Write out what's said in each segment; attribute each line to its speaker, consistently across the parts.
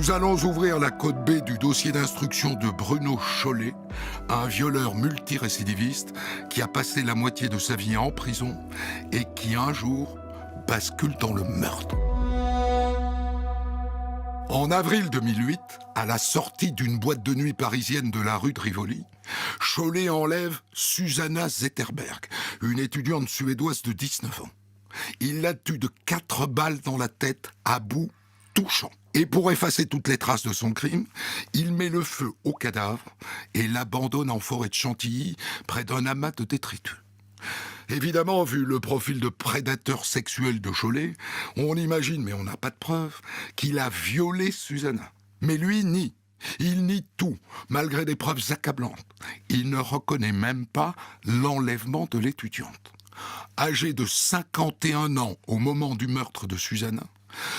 Speaker 1: Nous allons ouvrir la code B du dossier d'instruction de Bruno Chollet, un violeur multirécidiviste qui a passé la moitié de sa vie en prison et qui un jour bascule dans le meurtre. En avril 2008, à la sortie d'une boîte de nuit parisienne de la rue de Rivoli, Chollet enlève Susanna Zetterberg, une étudiante suédoise de 19 ans. Il la tue de 4 balles dans la tête à bout touchant. Et pour effacer toutes les traces de son crime, il met le feu au cadavre et l'abandonne en forêt de Chantilly, près d'un amas de détritus. Évidemment, vu le profil de prédateur sexuel de Chollet, on imagine, mais on n'a pas de preuves, qu'il a violé Susanna. Mais lui nie. Il nie tout, malgré des preuves accablantes. Il ne reconnaît même pas l'enlèvement de l'étudiante. Âgé de 51 ans au moment du meurtre de Susanna,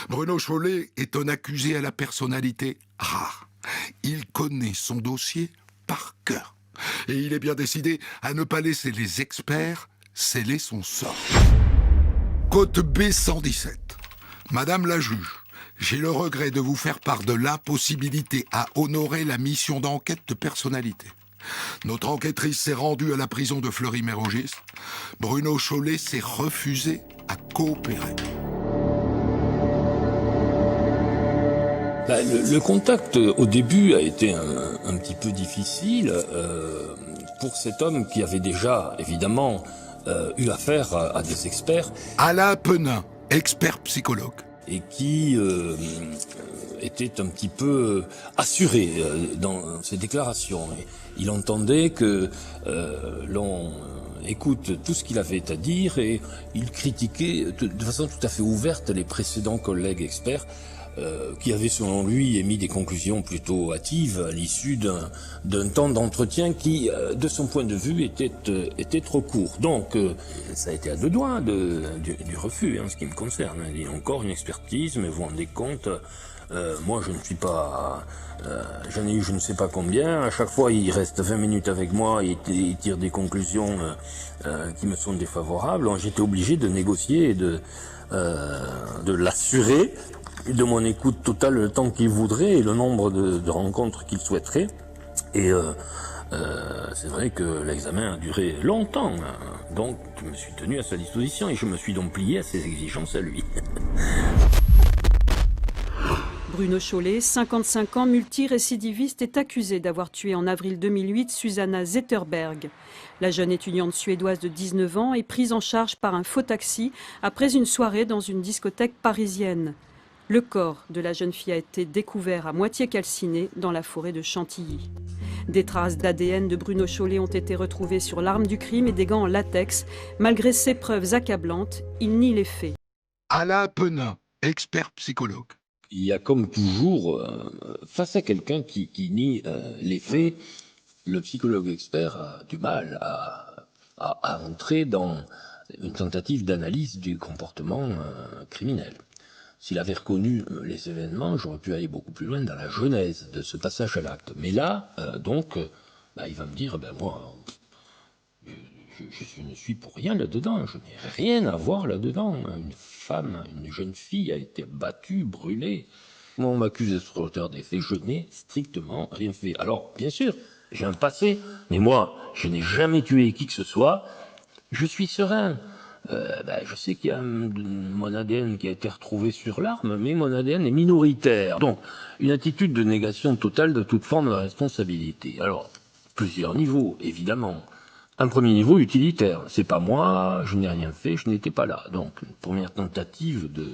Speaker 1: Bruno Chollet est un accusé à la personnalité rare. Il connaît son dossier par cœur. Et il est bien décidé à ne pas laisser les experts sceller son sort. Côte B 117. Madame la juge, j'ai le regret de vous faire part de l'impossibilité à honorer la mission d'enquête de personnalité. Notre enquêtrice s'est rendue à la prison de Fleury-Mérogis. Bruno Chollet s'est refusé à coopérer.
Speaker 2: Le contact au début a été un petit peu difficile pour cet homme qui avait déjà évidemment eu affaire à des experts.
Speaker 1: Alain Penin, expert psychologue.
Speaker 2: Et qui était un petit peu assuré dans ses déclarations. Il entendait que l'on écoute tout ce qu'il avait à dire et il critiquait de façon tout à fait ouverte les précédents collègues experts qui avaient, selon lui, émis des conclusions plutôt hâtives à l'issue d'un temps d'entretien qui, de son point de vue, était trop court. Donc, ça a été à 2 doigts du refus, en ce qui me concerne. Il y a encore une expertise, mais vous vous rendez compte, moi je ne suis pas... j'en ai eu je ne sais pas combien, à chaque fois il reste 20 minutes avec moi, il tire des conclusions qui me sont défavorables. Donc, j'étais obligé de négocier et de l'assurer de mon écoute totale le temps qu'il voudrait et le nombre de rencontres qu'il souhaiterait. Et c'est vrai que l'examen a duré longtemps, donc je me suis tenu à sa disposition et je me suis donc plié à ses exigences à lui.
Speaker 3: Bruno Chollet, 55 ans, multirécidiviste, est accusé d'avoir tué en avril 2008 Susanna Zetterberg. La jeune étudiante suédoise de 19 ans est prise en charge par un faux taxi après une soirée dans une discothèque parisienne. Le corps de la jeune fille a été découvert à moitié calciné dans la forêt de Chantilly. Des traces d'ADN de Bruno Chollet ont été retrouvées sur l'arme du crime et des gants en latex. Malgré ces preuves accablantes, il nie les faits.
Speaker 1: Alain Penin, expert psychologue.
Speaker 2: Il y a comme toujours, face à quelqu'un qui nie les faits, le psychologue expert a du mal à entrer dans une tentative d'analyse du comportement criminel. S'il avait reconnu les événements, j'aurais pu aller beaucoup plus loin dans la genèse de ce passage à l'acte. Mais là, il va me dire, moi, je ne suis pour rien là-dedans, je n'ai rien à voir là-dedans. Une femme, une jeune fille a été battue, brûlée. Moi, on m'accuse d'être auteur des faits, je n'ai strictement rien fait. Alors, bien sûr, j'ai un passé, mais moi, je n'ai jamais tué qui que ce soit. Je suis serein. Je sais qu'il y a mon ADN qui a été retrouvé sur l'arme, mais mon ADN est minoritaire. Donc, une attitude de négation totale de toute forme de responsabilité. Alors, plusieurs niveaux, évidemment. Un premier niveau utilitaire. C'est pas moi, je n'ai rien fait, je n'étais pas là. Donc, une première tentative de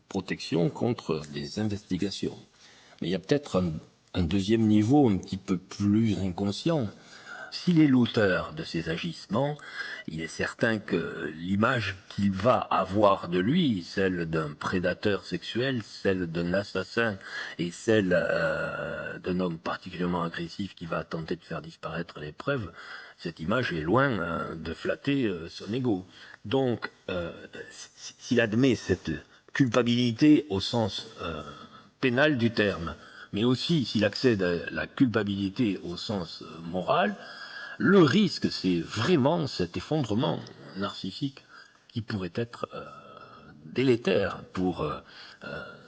Speaker 2: protection contre des investigations. Mais il y a peut-être un deuxième niveau un petit peu plus inconscient. S'il est l'auteur de ces agissements, il est certain que l'image qu'il va avoir de lui, celle d'un prédateur sexuel, celle d'un assassin et celle d'un homme particulièrement agressif qui va tenter de faire disparaître les preuves, cette image est loin de flatter son ego. Donc, s'il admet cette culpabilité au sens pénal du terme, mais aussi s'il accède à la culpabilité au sens moral, le risque, c'est vraiment cet effondrement narcissique qui pourrait être délétère pour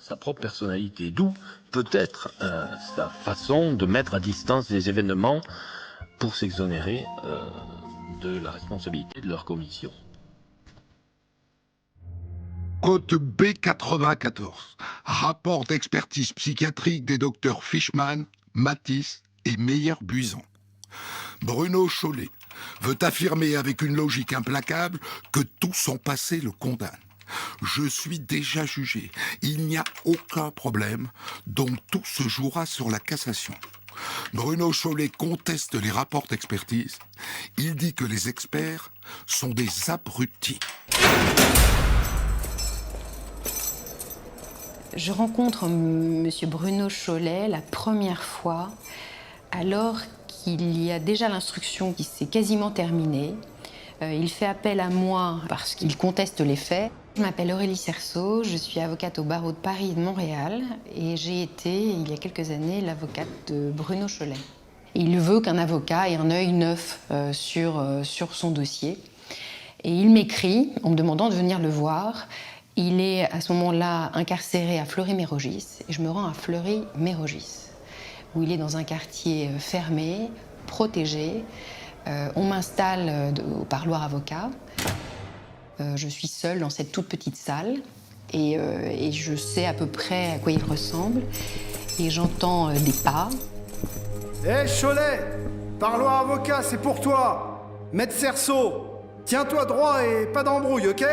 Speaker 2: sa propre personnalité, d'où peut-être sa façon de mettre à distance les événements pour s'exonérer de la responsabilité de leur commission.
Speaker 1: Code B94. Rapport d'expertise psychiatrique des docteurs Fishman, Matisse et Meyer-Buisson. Bruno Chollet veut affirmer avec une logique implacable que tout son passé le condamne. Je suis déjà jugé. Il n'y a aucun problème, donc tout se jouera sur la cassation. Bruno Chollet conteste les rapports d'expertise. Il dit que les experts sont des abrutis.
Speaker 4: Je rencontre M. Bruno Chollet la première fois alors qu'il y a déjà l'instruction qui s'est quasiment terminée. Il fait appel à moi parce qu'il conteste les faits. Je m'appelle Aurélie Cerceau, je suis avocate au barreau de Paris et de Montréal et j'ai été, il y a quelques années, l'avocate de Bruno Chollet. Il veut qu'un avocat ait un œil neuf sur son dossier. Et il m'écrit en me demandant de venir le voir. Il est à ce moment-là incarcéré à Fleury-Mérogis et je me rends à Fleury-Mérogis, où il est dans un quartier fermé, protégé. On m'installe au parloir avocat. Je suis seule dans cette toute petite salle et je sais à peu près à quoi il ressemble. Et j'entends des pas.
Speaker 5: Hé Chollet, parloir avocat, c'est pour toi. Maître Cerceau, tiens-toi droit et pas d'embrouille, ok?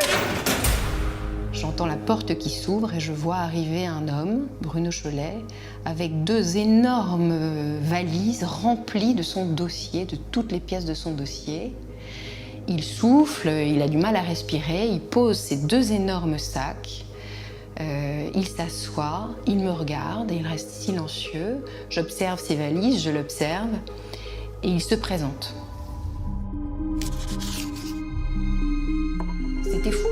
Speaker 4: J'entends la porte qui s'ouvre et je vois arriver un homme, Bruno Chollet, avec 2 énormes valises remplies de son dossier, de toutes les pièces de son dossier. Il souffle, il a du mal à respirer, il pose ses 2 énormes sacs, il s'assoit, il me regarde et il reste silencieux. J'observe ses valises, je l'observe et il se présente. C'était fou.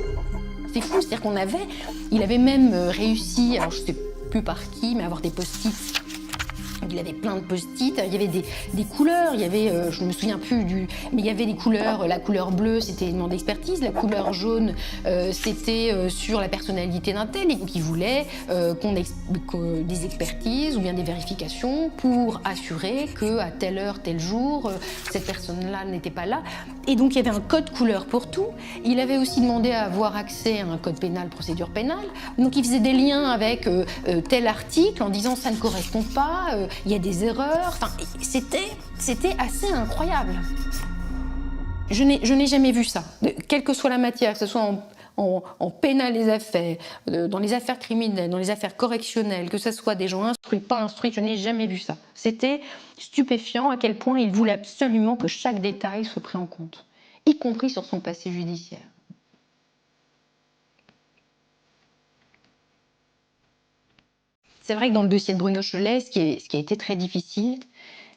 Speaker 4: C'est fou, c'est-à-dire il avait même réussi, alors je sais plus par qui, mais à avoir des post-it. Il avait plein de post-it, il y avait des couleurs, il y avait, je ne me souviens plus mais il y avait des couleurs, la couleur bleue c'était une demande d'expertise, la couleur jaune c'était sur la personnalité d'un tel, et donc il voulait des expertises ou bien des vérifications pour assurer qu'à telle heure, tel jour, cette personne-là n'était pas là. Et donc il y avait un code couleur pour tout. Il avait aussi demandé à avoir accès à un code pénal, procédure pénale. Donc il faisait des liens avec tel article en disant ça ne correspond pas, il y a des erreurs. Enfin, c'était assez incroyable. Je n'ai jamais vu ça. Quelle que soit la matière, que ce soit en pénal les affaires, dans les affaires criminelles, dans les affaires correctionnelles, que ce soit des gens instruits, pas instruits, je n'ai jamais vu ça. C'était stupéfiant à quel point il voulait absolument que chaque détail soit pris en compte, y compris sur son passé judiciaire. C'est vrai que dans le dossier de Bruno Chollet, ce qui a été très difficile,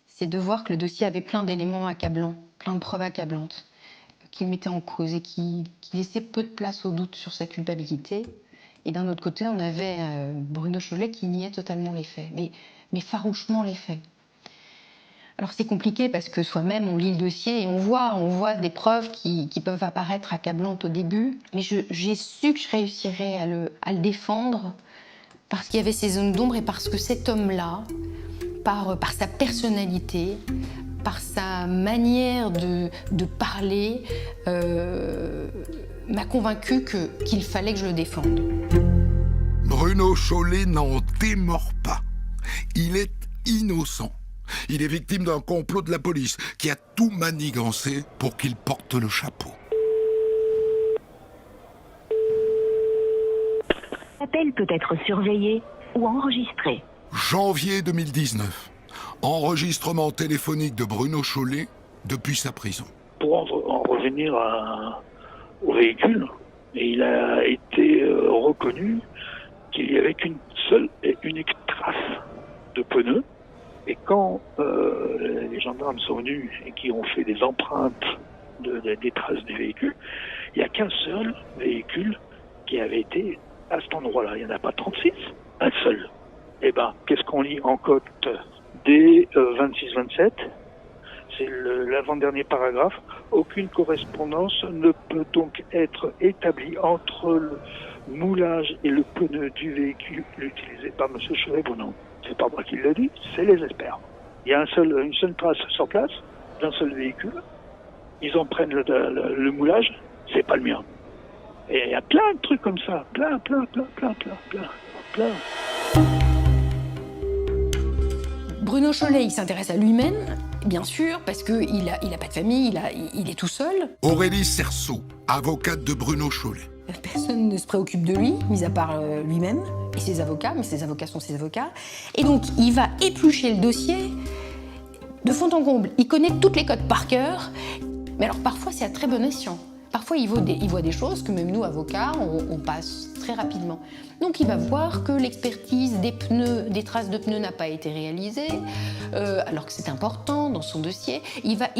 Speaker 4: c'est de voir que le dossier avait plein d'éléments accablants, plein de preuves accablantes, qui le mettaient en cause et qui laissaient peu de place au doute sur sa culpabilité. Et d'un autre côté, on avait Bruno Chollet qui niait totalement les faits, mais farouchement les faits. Alors c'est compliqué parce que soi-même, on lit le dossier et on voit des preuves qui peuvent apparaître accablantes au début, mais j'ai su que je réussirais à le défendre parce qu'il y avait ces zones d'ombre et parce que cet homme-là, par sa personnalité, par sa manière de parler, m'a convaincu qu'il fallait que je le défende.
Speaker 1: Bruno Chollet n'en démord pas. Il est innocent. Il est victime d'un complot de la police qui a tout manigancé pour qu'il porte le chapeau.
Speaker 6: L'appel peut être surveillé ou enregistré.
Speaker 1: Janvier 2019. Enregistrement téléphonique de Bruno Chollet depuis sa prison.
Speaker 7: Pour en revenir au véhicule, et il a été reconnu qu'il y avait qu'une seule et unique trace de pneus. Et quand les gendarmes sont venus et qui ont fait des empreintes des traces du véhicule, il n'y a qu'un seul véhicule qui avait été à cet endroit-là. Il n'y en a pas 36, un seul. Eh bien, qu'est-ce qu'on lit en code D2627 ? c'est l'avant-dernier paragraphe. Aucune correspondance ne peut donc être établie entre le moulage et le pneu du véhicule utilisé par M. Cholet-Bruno. C'est pas moi qui le dis, c'est les experts. Il y a une seule trace sur place, d'un seul véhicule. Ils en prennent le moulage, c'est pas le mien. Et il y a plein de trucs comme ça, plein.
Speaker 4: Bruno Cholet, il s'intéresse à lui-même, bien sûr, parce qu'il a pas de famille, il est tout seul.
Speaker 1: Aurélie Cerceau, avocate de Bruno Cholet.
Speaker 4: Personne ne se préoccupe de lui, mis à part lui-même et ses avocats, mais ses avocats sont ses avocats. Et donc, il va éplucher le dossier de fond en comble. Il connaît toutes les codes par cœur, mais alors parfois, c'est à très bon escient. Parfois, il voit des choses que même nous, avocats, on passe très rapidement. Donc, il va voir que l'expertise des pneus, des traces de pneus n'a pas été réalisée, alors que c'est important dans son dossier. Il va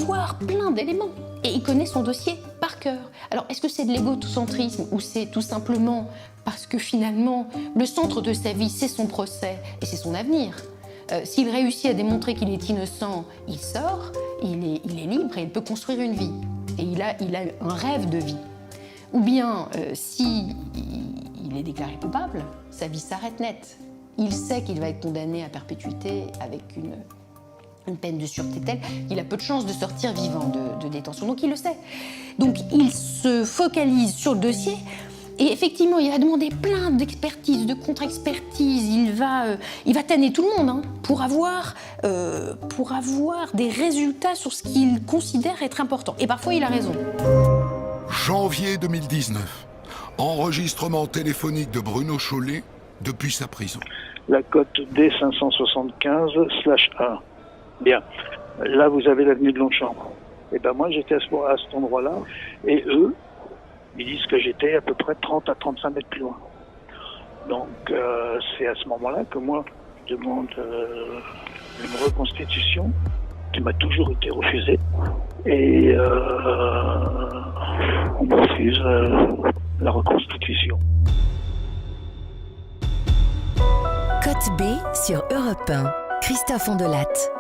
Speaker 4: voir plein d'éléments et il connaît son dossier par cœur. Alors, est-ce que c'est de l'égocentrisme ou c'est tout simplement parce que finalement, le centre de sa vie, c'est son procès et c'est son avenir? S'il réussit à démontrer qu'il est innocent, il sort, il est libre et il peut construire une vie. Et il a un rêve de vie. Ou bien, si il est déclaré coupable, sa vie s'arrête net. Il sait qu'il va être condamné à perpétuité avec une peine de sûreté telle qu'il a peu de chances de sortir vivant de détention. Donc il le sait. Donc il se focalise sur le dossier. Et effectivement, il va demander plein d'expertises, de contre-expertises. Il va tanner tout le monde pour avoir des résultats sur ce qu'il considère être important. Et parfois, il a raison.
Speaker 1: Janvier 2019. Enregistrement téléphonique de Bruno Cholet depuis sa prison.
Speaker 7: La cote D575/1. Bien. Là, vous avez l'avenue de Longchamp. Et ben moi, j'étais à cet endroit-là. Et eux, ils disent que j'étais à peu près 30 à 35 mètres plus loin. Donc, c'est à ce moment-là que moi, je demande une reconstitution qui m'a toujours été refusée. Et on me refuse la reconstitution.
Speaker 8: Côte B sur Europe 1. Christophe Ondelatte.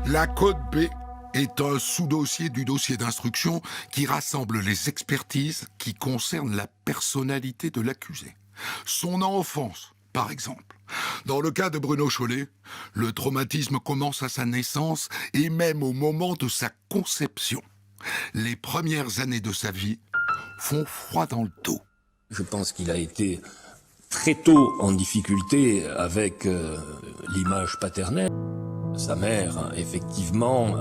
Speaker 1: La Côte B est un sous-dossier du dossier d'instruction qui rassemble les expertises qui concernent la personnalité de l'accusé. Son enfance, par exemple. Dans le cas de Bruno Cholet, le traumatisme commence à sa naissance et même au moment de sa conception. Les premières années de sa vie font froid dans le dos.
Speaker 2: Je pense qu'il a été très tôt en difficulté avec l'image paternelle. Sa mère, effectivement,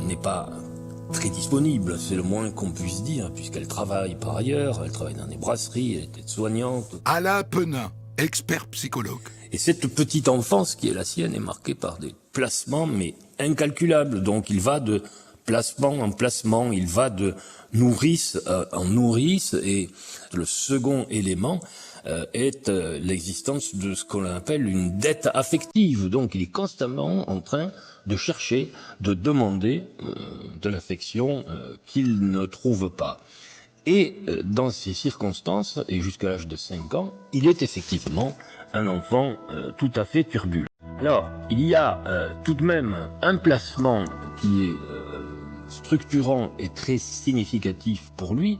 Speaker 2: n'est pas très disponible, c'est le moins qu'on puisse dire, puisqu'elle travaille par ailleurs, elle travaille dans des brasseries, elle était soignante.
Speaker 1: Alain Penin, expert psychologue.
Speaker 2: Et cette petite enfance qui est la sienne est marquée par des placements, mais incalculables. Donc il va de placement en placement, il va de nourrice en nourrice, et le second élément est l'existence de ce qu'on appelle une dette affective. Donc il est constamment en train de chercher, de demander de l'affection qu'il ne trouve pas. Et dans ces circonstances, et jusqu'à l'âge de 5 ans, il est effectivement un enfant tout à fait turbulent. Alors, il y a tout de même un placement qui est structurant et très significatif pour lui.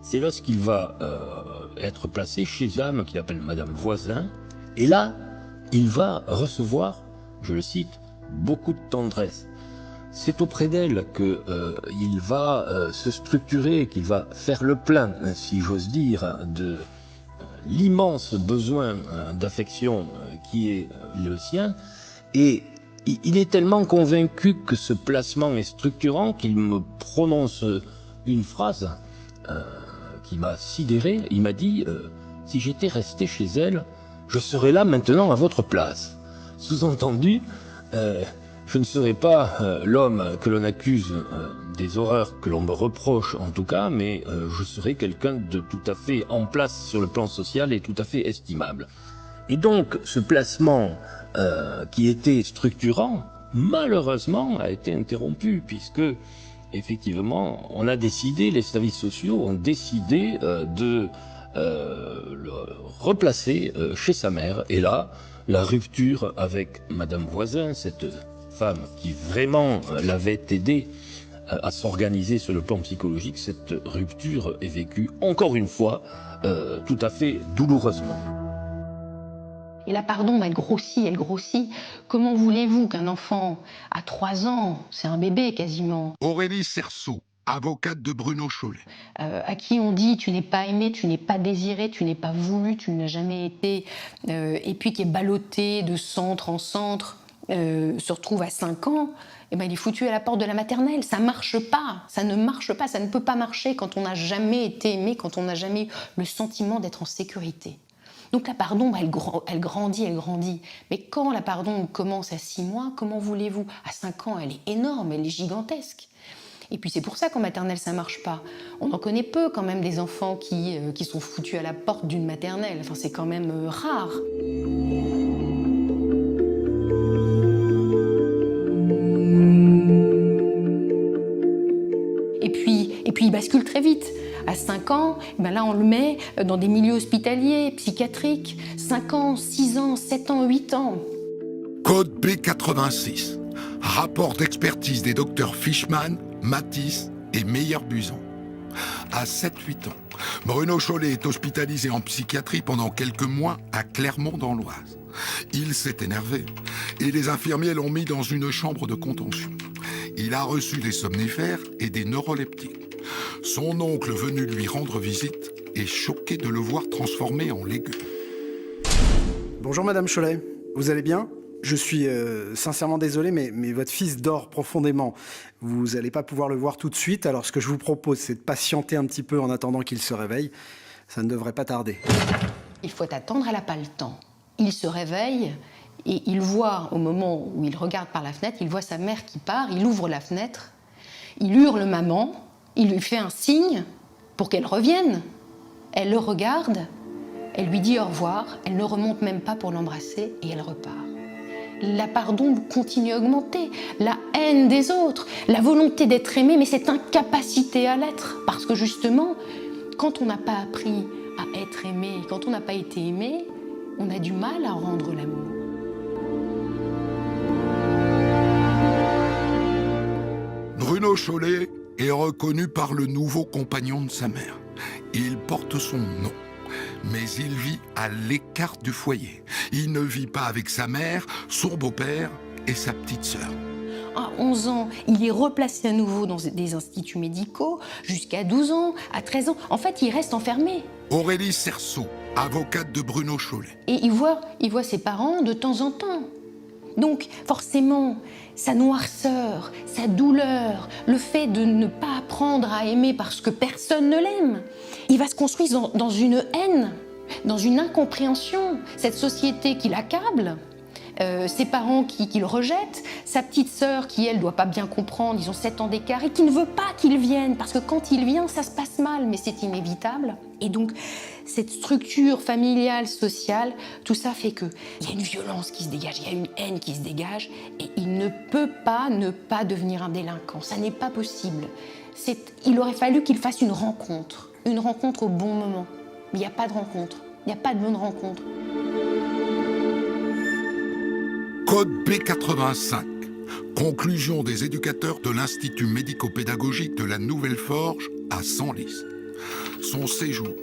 Speaker 2: C'est lorsqu'il va être placé chez une dame qu'il appelle Madame Voisin. Et là, il va recevoir, je le cite, beaucoup de tendresse. C'est auprès d'elle qu'il va se structurer, qu'il va faire le plein, si j'ose dire, de l'immense besoin d'affection qui est le sien. Et il est tellement convaincu que ce placement est structurant qu'il me prononce une phrase qui m'a sidéré. Il m'a dit si j'étais resté chez elle, je serais là maintenant à votre place. Sous-entendu, je ne serai pas l'homme que l'on accuse des horreurs que l'on me reproche en tout cas, mais je serai quelqu'un de tout à fait en place sur le plan social et tout à fait estimable. Et donc ce placement qui était structurant, malheureusement a été interrompu, puisque effectivement on a décidé, les services sociaux ont décidé de le replacer chez sa mère. Et là, la rupture avec Madame Voisin, cette femme qui vraiment l'avait aidé à s'organiser sur le plan psychologique, cette rupture est vécue encore une fois tout à fait douloureusement.
Speaker 4: Et la pardon, elle grossit, elle grossit. Comment voulez-vous qu'un enfant à 3 ans, c'est un bébé quasiment,
Speaker 1: Aurélie Cerceau, avocate de Bruno Chollet.
Speaker 4: à qui on dit tu n'es pas aimé, tu n'es pas désiré, tu n'es pas voulu, tu n'as jamais été, et puis qui est ballotté de centre en centre, se retrouve à 5 ans, et ben il est foutu à la porte de la maternelle. Ça marche pas, ça ne marche pas, ça ne peut pas marcher quand on n'a jamais été aimé, quand on n'a jamais eu le sentiment d'être en sécurité. Donc la pardon, elle grandit, elle grandit. Mais quand la pardon commence à 6 mois, comment voulez-vous? À 5 ans, elle est énorme, elle est gigantesque. Et puis c'est pour ça qu'en maternelle, ça marche pas. On en connaît peu quand même des enfants qui sont foutus à la porte d'une maternelle. Enfin, c'est quand même rare. Et puis il bascule très vite. À 5 ans, ben là on le met dans des milieux hospitaliers, psychiatriques. 5 ans, 6 ans, 7 ans, 8 ans.
Speaker 1: Code B86. Rapport d'expertise des docteurs Fishman, Matisse et Meyer-Buzan. À 7-8 ans, Bruno Chollet est hospitalisé en psychiatrie pendant quelques mois à Clermont dans l'Oise. Il s'est énervé et les infirmiers l'ont mis dans une chambre de contention. Il a reçu des somnifères et des neuroleptiques. Son oncle venu lui rendre visite est choqué de le voir transformé en légume.
Speaker 5: Bonjour Madame Chollet, vous allez bien? Je suis sincèrement désolé, mais votre fils dort profondément. Vous n'allez pas pouvoir le voir tout de suite, alors ce que je vous propose, c'est de patienter un petit peu en attendant qu'il se réveille. Ça ne devrait pas tarder.
Speaker 4: Il faut attendre, elle n'a pas le temps. Il se réveille et il voit, au moment où il regarde par la fenêtre, il voit sa mère qui part, il ouvre la fenêtre, il hurle maman, il lui fait un signe pour qu'elle revienne. Elle le regarde, elle lui dit au revoir, elle ne remonte même pas pour l'embrasser et elle repart. La pardon continue à augmenter, la haine des autres, la volonté d'être aimé, mais cette incapacité à l'être. Parce que justement, quand on n'a pas appris à être aimé, quand on n'a pas été aimé, on a du mal à rendre l'amour.
Speaker 1: Bruno Chollet est reconnu par le nouveau compagnon de sa mère. Il porte son nom, mais il vit à l'écart du foyer. Il ne vit pas avec sa mère, son beau-père et sa petite sœur.
Speaker 4: À 11 ans, il est replacé à nouveau dans des instituts médicaux, jusqu'à 12 ans, à 13 ans. En fait, il reste enfermé.
Speaker 1: Aurélie Cerceau, avocate de Bruno Chollet.
Speaker 4: Et il voit ses parents de temps en temps. Donc, forcément, sa noirceur, sa douleur, le fait de ne pas apprendre à aimer parce que personne ne l'aime, il va se construire dans une haine, dans une incompréhension. Cette société qui l'accable, ses parents qui le rejettent, sa petite sœur qui, elle, ne doit pas bien comprendre, ils ont 7 ans d'écart, et qui ne veut pas qu'il vienne, parce que quand il vient, ça se passe mal, mais c'est inévitable. Et donc, cette structure familiale, sociale, tout ça fait qu'il y a une violence qui se dégage, il y a une haine qui se dégage, et il ne peut pas ne pas devenir un délinquant. Ça n'est pas possible. Il aurait fallu qu'il fasse une rencontre au bon moment. Mais il n'y a pas de rencontre, il n'y a pas de bonne rencontre.
Speaker 1: Code B85. Conclusion des éducateurs de l'Institut médico-pédagogique de la Nouvelle Forge à Senlis. Son séjour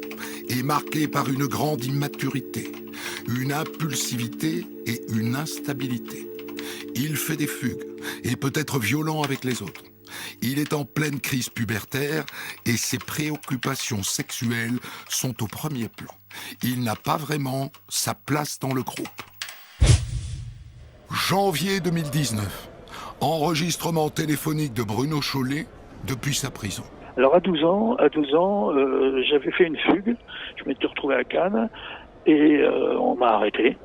Speaker 1: est marqué par une grande immaturité, une impulsivité et une instabilité. Il fait des fugues et peut être violent avec les autres. Il est en pleine crise pubertaire et ses préoccupations sexuelles sont au premier plan. Il n'a pas vraiment sa place dans le groupe. Janvier 2019. Enregistrement téléphonique de Bruno Chollet depuis sa prison.
Speaker 7: Alors à 12 ans, j'avais fait une fugue. Je m'étais retrouvé à Cannes et on m'a arrêté.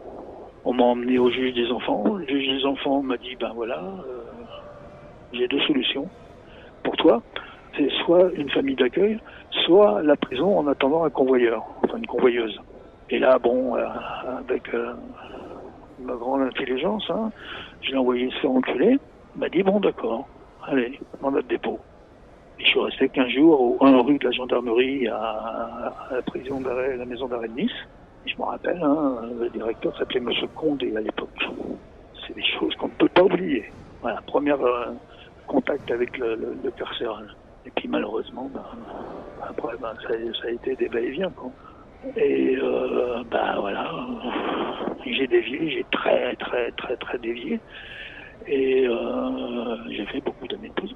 Speaker 7: On m'a emmené au juge des enfants. Le juge des enfants m'a dit, ben voilà, j'ai 2 solutions pour toi. C'est soit une famille d'accueil, soit la prison en attendant un convoyeur, enfin une convoyeuse. Et là, bon, avec ma grande intelligence, hein, je l'ai envoyé se faire enculer. Il m'a dit, bon d'accord, allez, mandat de dépôt. Et je suis resté 15 jours au 1 rue de la gendarmerie à la prison d'arrêt, la maison d'arrêt de Nice. Et je me rappelle, hein, le directeur s'appelait Monsieur Condé à l'époque. C'est des choses qu'on ne peut pas oublier. Voilà, premier contact avec le carcéral. Et puis malheureusement, après, ça a été des va-et-vient, quoi. Et voilà, j'ai dévié, j'ai très dévié. Et j'ai fait beaucoup d'années de prison.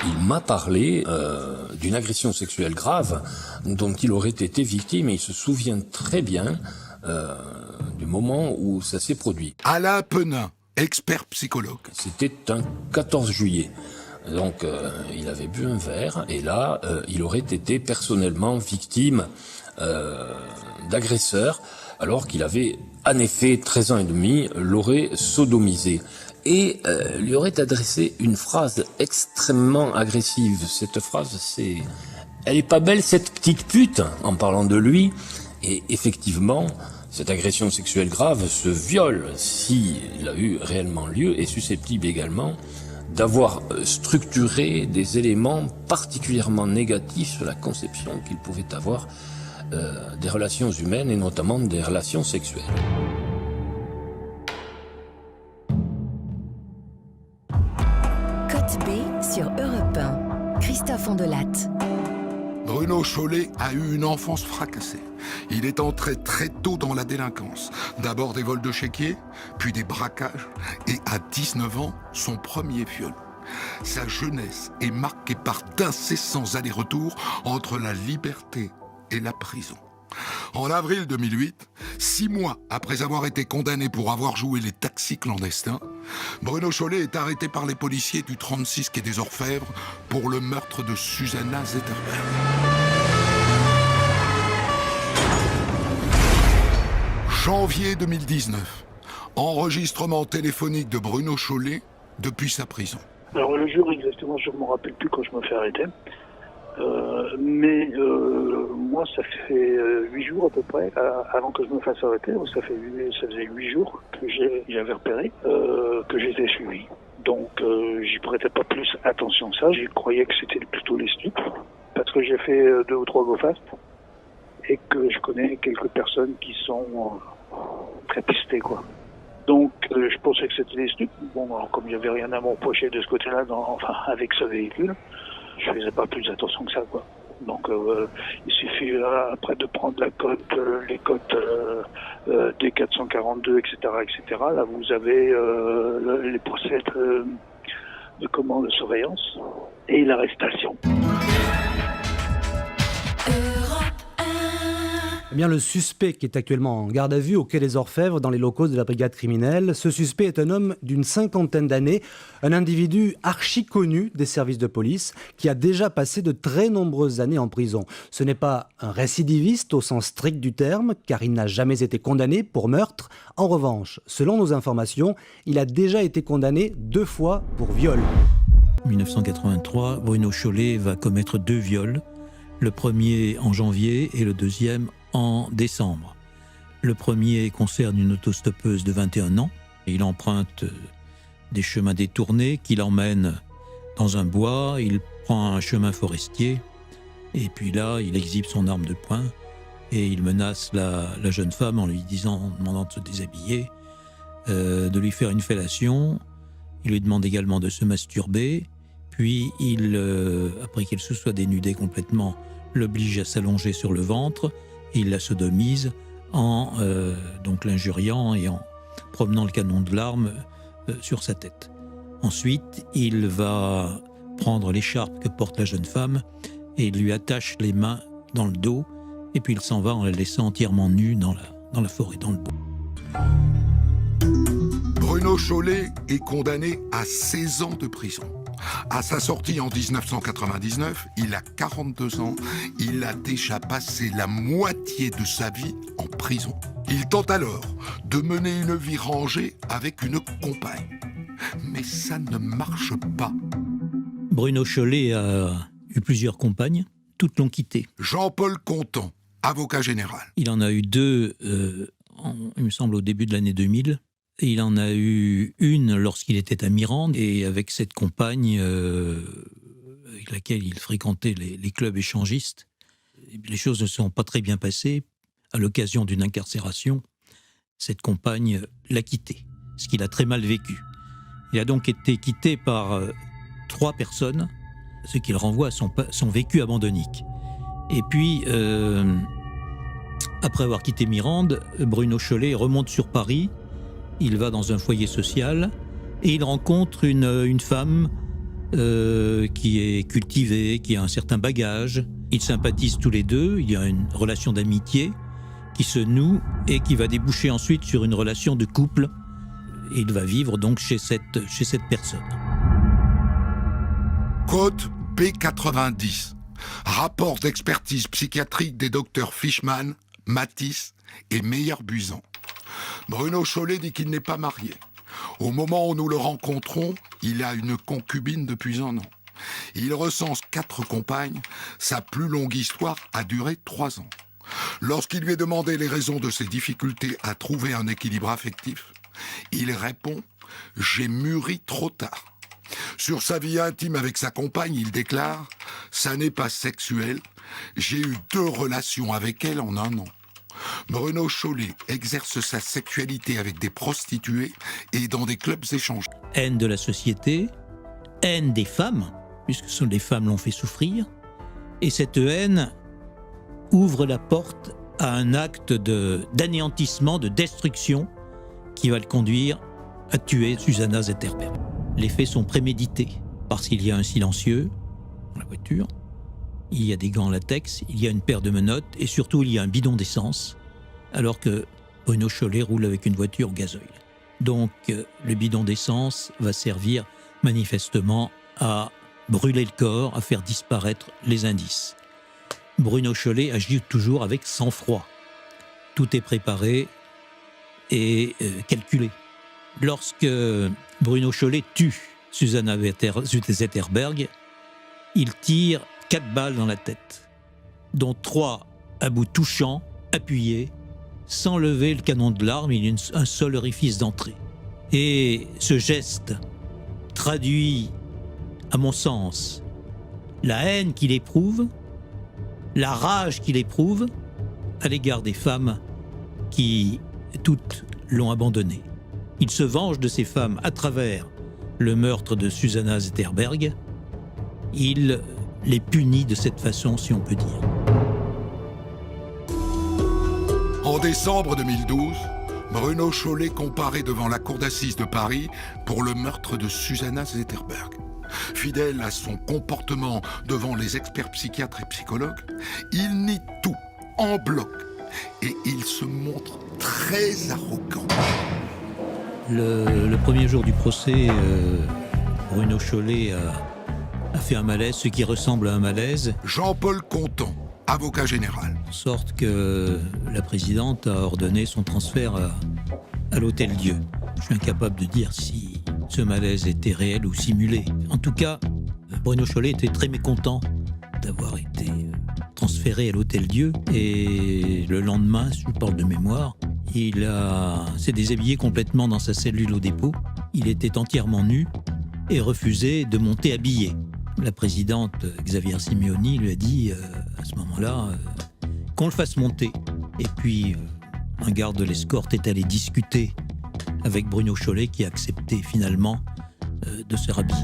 Speaker 2: Il m'a parlé d'une agression sexuelle grave dont il aurait été victime et il se souvient très bien du moment où ça s'est produit.
Speaker 1: Alain Penin, expert psychologue.
Speaker 2: C'était un 14 juillet. Donc il avait bu un verre et là il aurait été personnellement victime d'agresseurs alors qu'il avait en effet 13 ans et demi, l'aurait sodomisé. Et lui aurait adressé une phrase extrêmement agressive. Cette phrase, elle est pas belle cette petite pute, en parlant de lui. Et effectivement, cette agression sexuelle grave, ce viol, s'il a eu réellement lieu, est susceptible également d'avoir structuré des éléments particulièrement négatifs sur la conception qu'il pouvait avoir des relations humaines et notamment des relations sexuelles.
Speaker 8: Côte B sur Europe 1. Christophe Ondelatte.
Speaker 1: Bruno Chollet a eu une enfance fracassée. Il est entré très tôt dans la délinquance. D'abord des vols de chéquiers, puis des braquages, et à 19 ans, son premier viol. Sa jeunesse est marquée par d'incessants allers-retours entre la liberté et la prison. En avril 2008, 6 mois après avoir été condamné pour avoir joué les taxis clandestins, Bruno Chollet est arrêté par les policiers du 36 quai des Orfèvres pour le meurtre de Susanna Zetterberg. Janvier 2019, enregistrement téléphonique de Bruno Chollet depuis sa prison.
Speaker 7: Alors le jour exactement, je ne me rappelle plus quand je me fais arrêter. Mais moi, ça fait 8 jours à peu près, avant que je me fasse arrêter, ça faisait 8 jours que j'avais repéré que j'étais suivi. Donc j'y prêtais pas plus attention que ça, j'y croyais que c'était plutôt les stupes, parce que j'ai fait 2 ou 3 go-fast, et que je connais quelques personnes qui sont très pistées, quoi. Donc je pensais que c'était des stupes. Bon, alors, comme il n'y avait rien à m'empocher de ce côté-là, avec ce véhicule, je faisais pas plus attention que ça, quoi. Donc il suffit après de prendre la cote, les cotes D442, etc., etc. Là, vous avez les procès de surveillance et l'arrestation.
Speaker 9: Eh bien, le suspect qui est actuellement en garde à vue au quai des Orfèvres dans les locaux de la brigade criminelle, ce suspect est un homme d'une 50aine d'années, un individu archi connu des services de police qui a déjà passé de très nombreuses années en prison. Ce n'est pas un récidiviste au sens strict du terme, car il n'a jamais été condamné pour meurtre. En revanche, selon nos informations, il a déjà été condamné 2 fois pour viol.
Speaker 10: En 1983, Bruno Chollet va commettre 2 viols, le premier en janvier et le deuxième en décembre. Le premier concerne une autostoppeuse de 21 ans. Il emprunte des chemins détournés qui l'emmènent dans un bois. Il prend un chemin forestier et puis là, il exhibe son arme de poing et il menace la jeune femme en lui demandant de se déshabiller, de lui faire une fellation. Il lui demande également de se masturber. Puis, après qu'elle se soit dénudée complètement, l'oblige à s'allonger sur le ventre. Il la sodomise en donc l'injuriant et en promenant le canon de l'arme sur sa tête. Ensuite, il va prendre l'écharpe que porte la jeune femme et il lui attache les mains dans le dos et puis il s'en va en la laissant entièrement nue dans la forêt, dans le bois.
Speaker 1: Bruno Chollet est condamné à 16 ans de prison. À sa sortie en 1999, il a 42 ans. Il a déjà passé la moitié de sa vie en prison. Il tente alors de mener une vie rangée avec une compagne. Mais ça ne marche pas.
Speaker 10: Bruno Chollet a eu plusieurs compagnes. Toutes l'ont quitté.
Speaker 1: Jean-Paul Contant, avocat général.
Speaker 10: Il en a eu 2, il me semble, au début de l'année 2000. Il en a eu une lorsqu'il était à Mirande, et avec cette compagne avec laquelle il fréquentait les clubs échangistes, les choses ne se sont pas très bien passées. à l'occasion d'une incarcération, cette compagne l'a quitté, ce qu'il a très mal vécu. Il a donc été quitté par 3 personnes, ce qui le renvoie à son vécu abandonnique. Et puis, après avoir quitté Mirande, Bruno Chollet remonte sur Paris, il va dans un foyer social et il rencontre une femme qui est cultivée, qui a un certain bagage. Ils sympathisent tous les deux, il y a une relation d'amitié qui se noue et qui va déboucher ensuite sur une relation de couple. Et il va vivre donc chez cette personne.
Speaker 1: Code B90. Rapport d'expertise psychiatrique des docteurs Fishman, Matisse et Meyer-Buisan. Bruno Chollet dit qu'il n'est pas marié. Au moment où nous le rencontrons, il a une concubine depuis 1 an. Il recense 4 compagnes. Sa plus longue histoire a duré 3 ans. Lorsqu'il lui est demandé les raisons de ses difficultés à trouver un équilibre affectif, il répond « J'ai mûri trop tard ». Sur sa vie intime avec sa compagne, il déclare « Ça n'est pas sexuel, j'ai eu 2 relations avec elle en 1 an ». Bruno Chollet exerce sa sexualité avec des prostituées et dans des clubs échangés.
Speaker 10: Haine de la société, haine des femmes, puisque les femmes l'ont fait souffrir, et cette haine ouvre la porte à un acte d'anéantissement, de destruction qui va le conduire à tuer Susanna Zetterberg. Les faits sont prémédités parce qu'il y a un silencieux dans la voiture, il y a des gants en latex, il y a une paire de menottes et surtout il y a un bidon d'essence alors que Bruno Chollet roule avec une voiture gasoil. Donc le bidon d'essence va servir manifestement à brûler le corps, à faire disparaître les indices. Bruno Chollet agit toujours avec sang-froid. Tout est préparé et calculé. Lorsque Bruno Chollet tue Susanna Zetterberg, il tire 4 balles dans la tête, dont 3 à bout touchant, appuyés, sans lever le canon de l'arme, il y a un seul orifice d'entrée. Et ce geste traduit, à mon sens, la haine qu'il éprouve, la rage qu'il éprouve à l'égard des femmes qui, toutes, l'ont abandonné. Il se venge de ces femmes à travers le meurtre de Susanna Zetterberg. Il les punit de cette façon, si on peut dire.
Speaker 1: En décembre 2012, Bruno Chollet comparaît devant la cour d'assises de Paris pour le meurtre de Susanna Zetterberg. Fidèle à son comportement devant les experts psychiatres et psychologues, il nie tout en bloc et il se montre très arrogant.
Speaker 10: Le premier jour du procès, Bruno Chollet a fait un malaise, ce qui ressemble à un malaise.
Speaker 1: Jean-Paul Contant, avocat général.
Speaker 10: En sorte que la présidente a ordonné son transfert à l'Hôtel-Dieu. Je suis incapable de dire si ce malaise était réel ou simulé. En tout cas, Bruno Chollet était très mécontent d'avoir été transféré à l'Hôtel-Dieu. Et le lendemain, si je parle de mémoire, il s'est déshabillé complètement dans sa cellule au dépôt. Il était entièrement nu et refusait de monter habillé. La présidente Xavier Simeoni lui a dit à ce moment-là qu'on le fasse monter. Et puis un garde de l'escorte est allé discuter avec Bruno Chollet qui a accepté finalement de se rhabiller.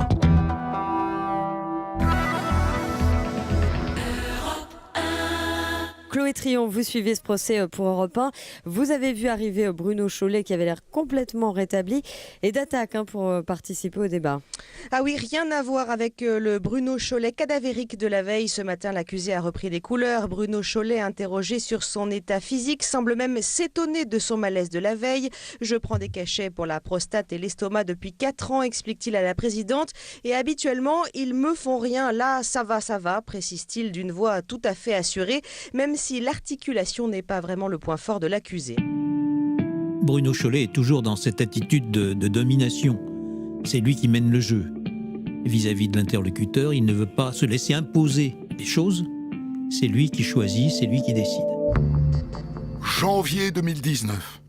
Speaker 11: Chloé Trion, vous suivez ce procès pour Europe 1. Vous avez vu arriver Bruno Chollet qui avait l'air complètement rétabli et d'attaque pour participer au débat.
Speaker 12: Ah oui, rien à voir avec le Bruno Chollet cadavérique de la veille. Ce matin, l'accusé a repris les couleurs. Bruno Chollet, interrogé sur son état physique, semble même s'étonner de son malaise de la veille. Je prends des cachets pour la prostate et l'estomac depuis 4 ans, explique-t-il à la présidente. Et habituellement, ils me font rien. Là, ça va, précise-t-il d'une voix tout à fait assurée, même si l'articulation n'est pas vraiment le point fort de l'accusé.
Speaker 10: Bruno Chollet est toujours dans cette attitude de domination. C'est lui qui mène le jeu. Vis-à-vis de l'interlocuteur, il ne veut pas se laisser imposer des choses. C'est lui qui choisit, c'est lui qui décide.
Speaker 1: Janvier 2019.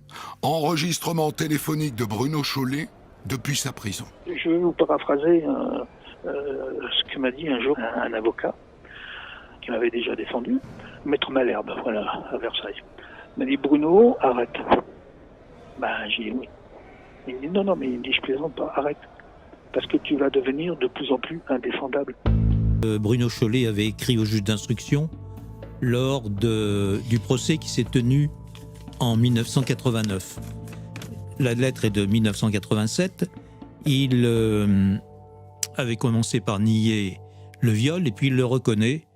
Speaker 1: Enregistrement téléphonique de Bruno Chollet depuis sa prison.
Speaker 7: Je vais vous paraphraser ce que m'a dit un jour un avocat qui m'avait déjà défendu, Maître Malherbe, voilà, à Versailles. Il m'a dit Bruno, arrête. J'ai dit oui. Il me dit non, mais il me dit je plaisante pas, arrête. Parce que tu vas devenir de plus en plus indéfendable.
Speaker 10: Bruno Chollet avait écrit au juge d'instruction lors du procès qui s'est tenu en 1989. La lettre est de 1987. Il avait commencé par nier le viol et puis il le reconnaît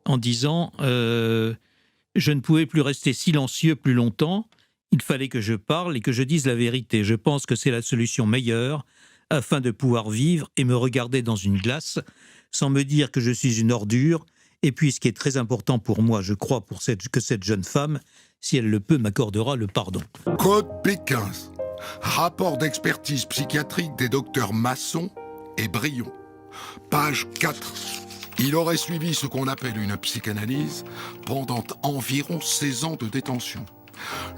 Speaker 10: en disant je ne pouvais plus rester silencieux plus longtemps, il fallait que je parle et que je dise la vérité. Je pense que c'est la solution meilleure afin de pouvoir vivre et me regarder dans une glace sans me dire que je suis une ordure. Et puis, ce qui est très important pour moi, je crois que cette jeune femme, si elle le peut, m'accordera le pardon.
Speaker 1: Code P15. Rapport d'expertise psychiatrique des docteurs Masson et Brion. Page 4. Il aurait suivi ce qu'on appelle une psychanalyse pendant environ 16 ans de détention.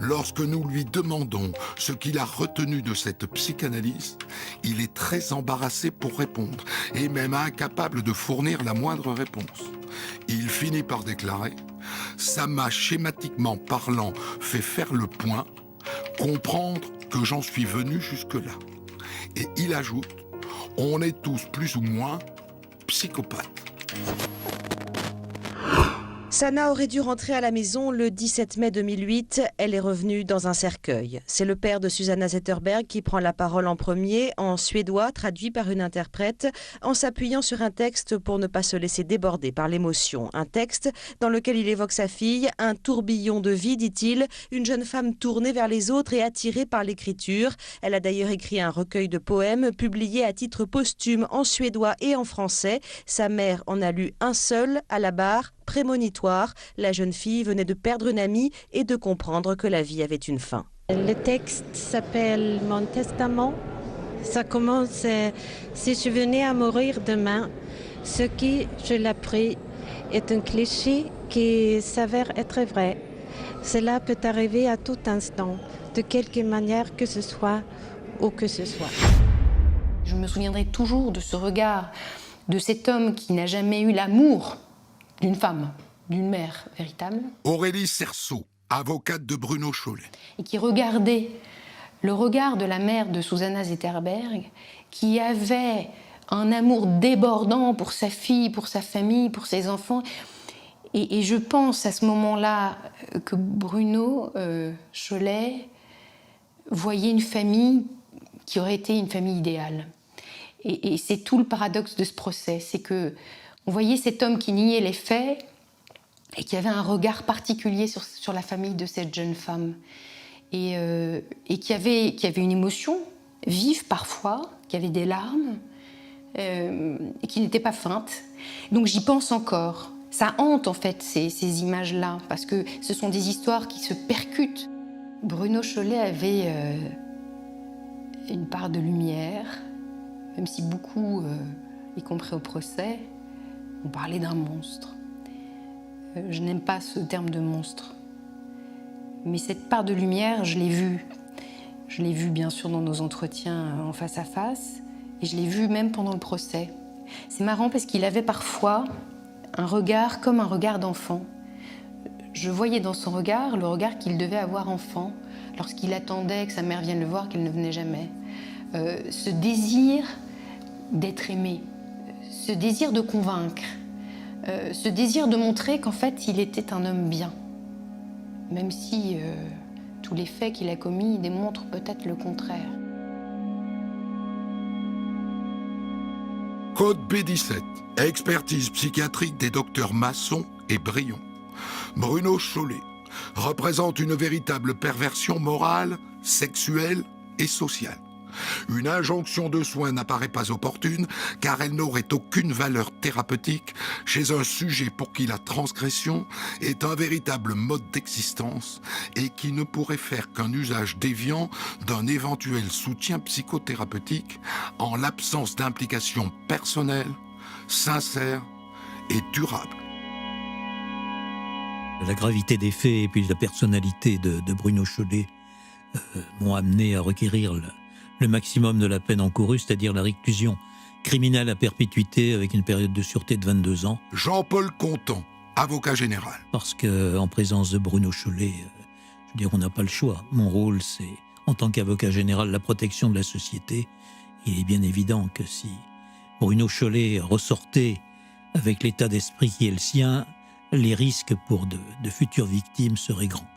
Speaker 1: Lorsque nous lui demandons ce qu'il a retenu de cette psychanalyse, il est très embarrassé pour répondre et même incapable de fournir la moindre réponse. Il finit par déclarer « Ça m'a schématiquement parlant fait faire le point, comprendre que j'en suis venu jusque-là. » Et il ajoute « On est tous plus ou moins psychopathes. »
Speaker 12: Sana aurait dû rentrer à la maison le 17 mai 2008. Elle est revenue dans un cercueil. C'est le père de Susanna Zetterberg qui prend la parole en premier, en suédois, traduit par une interprète, en s'appuyant sur un texte pour ne pas se laisser déborder par l'émotion. Un texte dans lequel il évoque sa fille, un tourbillon de vie, dit-il, une jeune femme tournée vers les autres et attirée par l'écriture. Elle a d'ailleurs écrit un recueil de poèmes publié à titre posthume en suédois et en français. Sa mère en a lu un seul, à la barre, prémonitoire. La jeune fille venait de perdre une amie et de comprendre que la vie avait une fin.
Speaker 13: Le texte s'appelle « Mon testament ». Ça commence « Si je venais à mourir demain, ce qui, je l'ai pris, est un cliché qui s'avère être vrai. Cela peut arriver à tout instant, de quelque manière que ce soit, où que ce soit. »
Speaker 4: Je me souviendrai toujours de ce regard de cet homme qui n'a jamais eu l'amour d'une femme, d'une mère véritable.
Speaker 1: Aurélie Cerceau, avocate de Bruno Chollet.
Speaker 4: Et qui regardait le regard de la mère de Susanna Zetterberg, qui avait un amour débordant pour sa fille, pour sa famille, pour ses enfants. Et je pense à ce moment-là que Bruno Chollet voyait une famille qui aurait été une famille idéale. Et c'est tout le paradoxe de ce procès, c'est que on voyait cet homme qui niait les faits et qui avait un regard particulier sur la famille de cette jeune femme. Et qui avait une émotion vive parfois, qui avait des larmes, et qui n'était pas feinte. Donc j'y pense encore. Ça hante en fait ces images-là, parce que ce sont des histoires qui se percutent. Bruno Chollet avait une part de lumière, même si beaucoup, y compris au procès, on parlait d'un monstre. Je n'aime pas ce terme de monstre. Mais cette part de lumière, je l'ai vue. Je l'ai vue bien sûr dans nos entretiens en face à face, et je l'ai vue même pendant le procès. C'est marrant parce qu'il avait parfois un regard comme un regard d'enfant. Je voyais dans son regard le regard qu'il devait avoir enfant, lorsqu'il attendait que sa mère vienne le voir, qu'elle ne venait jamais. Ce désir d'être aimé, ce désir de convaincre, ce désir de montrer qu'en fait il était un homme bien, même si tous les faits qu'il a commis démontrent peut-être le contraire.
Speaker 1: Code B17. Expertise psychiatrique des docteurs Masson et Brion. Bruno Chollet représente une véritable perversion morale, sexuelle et sociale. Une injonction de soins n'apparaît pas opportune car elle n'aurait aucune valeur thérapeutique chez un sujet pour qui la transgression est un véritable mode d'existence et qui ne pourrait faire qu'un usage déviant d'un éventuel soutien psychothérapeutique en l'absence d'implication personnelle, sincère et durable.
Speaker 10: La gravité des faits et puis la personnalité de Bruno Chollet m'ont amené à requérir le maximum de la peine encourue, c'est-à-dire la réclusion criminelle à perpétuité avec une période de sûreté de 22 ans.
Speaker 1: Jean-Paul Conton, avocat général.
Speaker 10: Parce qu'en présence de Bruno Chollet, Je veux dire, on n'a pas le choix. Mon rôle, c'est, en tant qu'avocat général, la protection de la société. Il est bien évident que si Bruno Chollet ressortait avec l'état d'esprit qui est le sien, les risques pour de futures victimes seraient grands.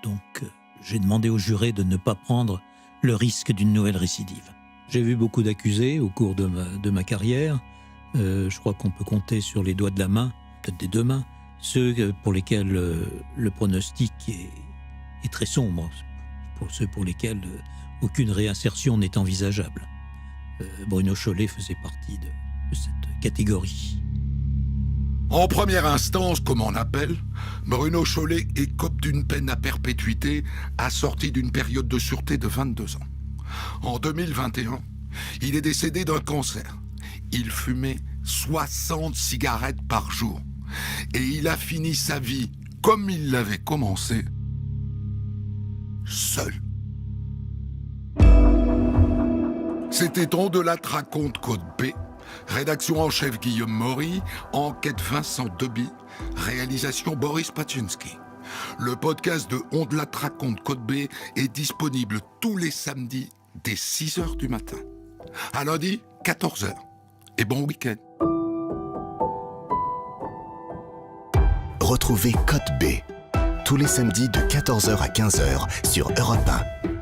Speaker 10: Donc, j'ai demandé aux jurés de ne pas prendre le risque d'une nouvelle récidive. J'ai vu beaucoup d'accusés au cours de ma carrière. Je crois qu'on peut compter sur les doigts de la main, peut-être des deux mains, ceux pour lesquels le pronostic est très sombre, pour ceux pour lesquels aucune réinsertion n'est envisageable. Bruno Chollet faisait partie de cette catégorie.
Speaker 1: En première instance, comme on appelle, Bruno Chollet écope d'une peine à perpétuité assortie d'une période de sûreté de 22 ans. En 2021, il est décédé d'un cancer. Il fumait 60 cigarettes par jour. Et il a fini sa vie, comme il l'avait commencé, seul. C'était On de la raconte Code B. Rédaction en chef Guillaume Maury, enquête Vincent Deby, réalisation Boris Paczynski. Le podcast de On de la raconte Code B est disponible tous les samedis dès 6h du matin. À lundi, 14h. Et bon week-end.
Speaker 14: Retrouvez Code B tous les samedis de 14h à 15h sur Europe 1.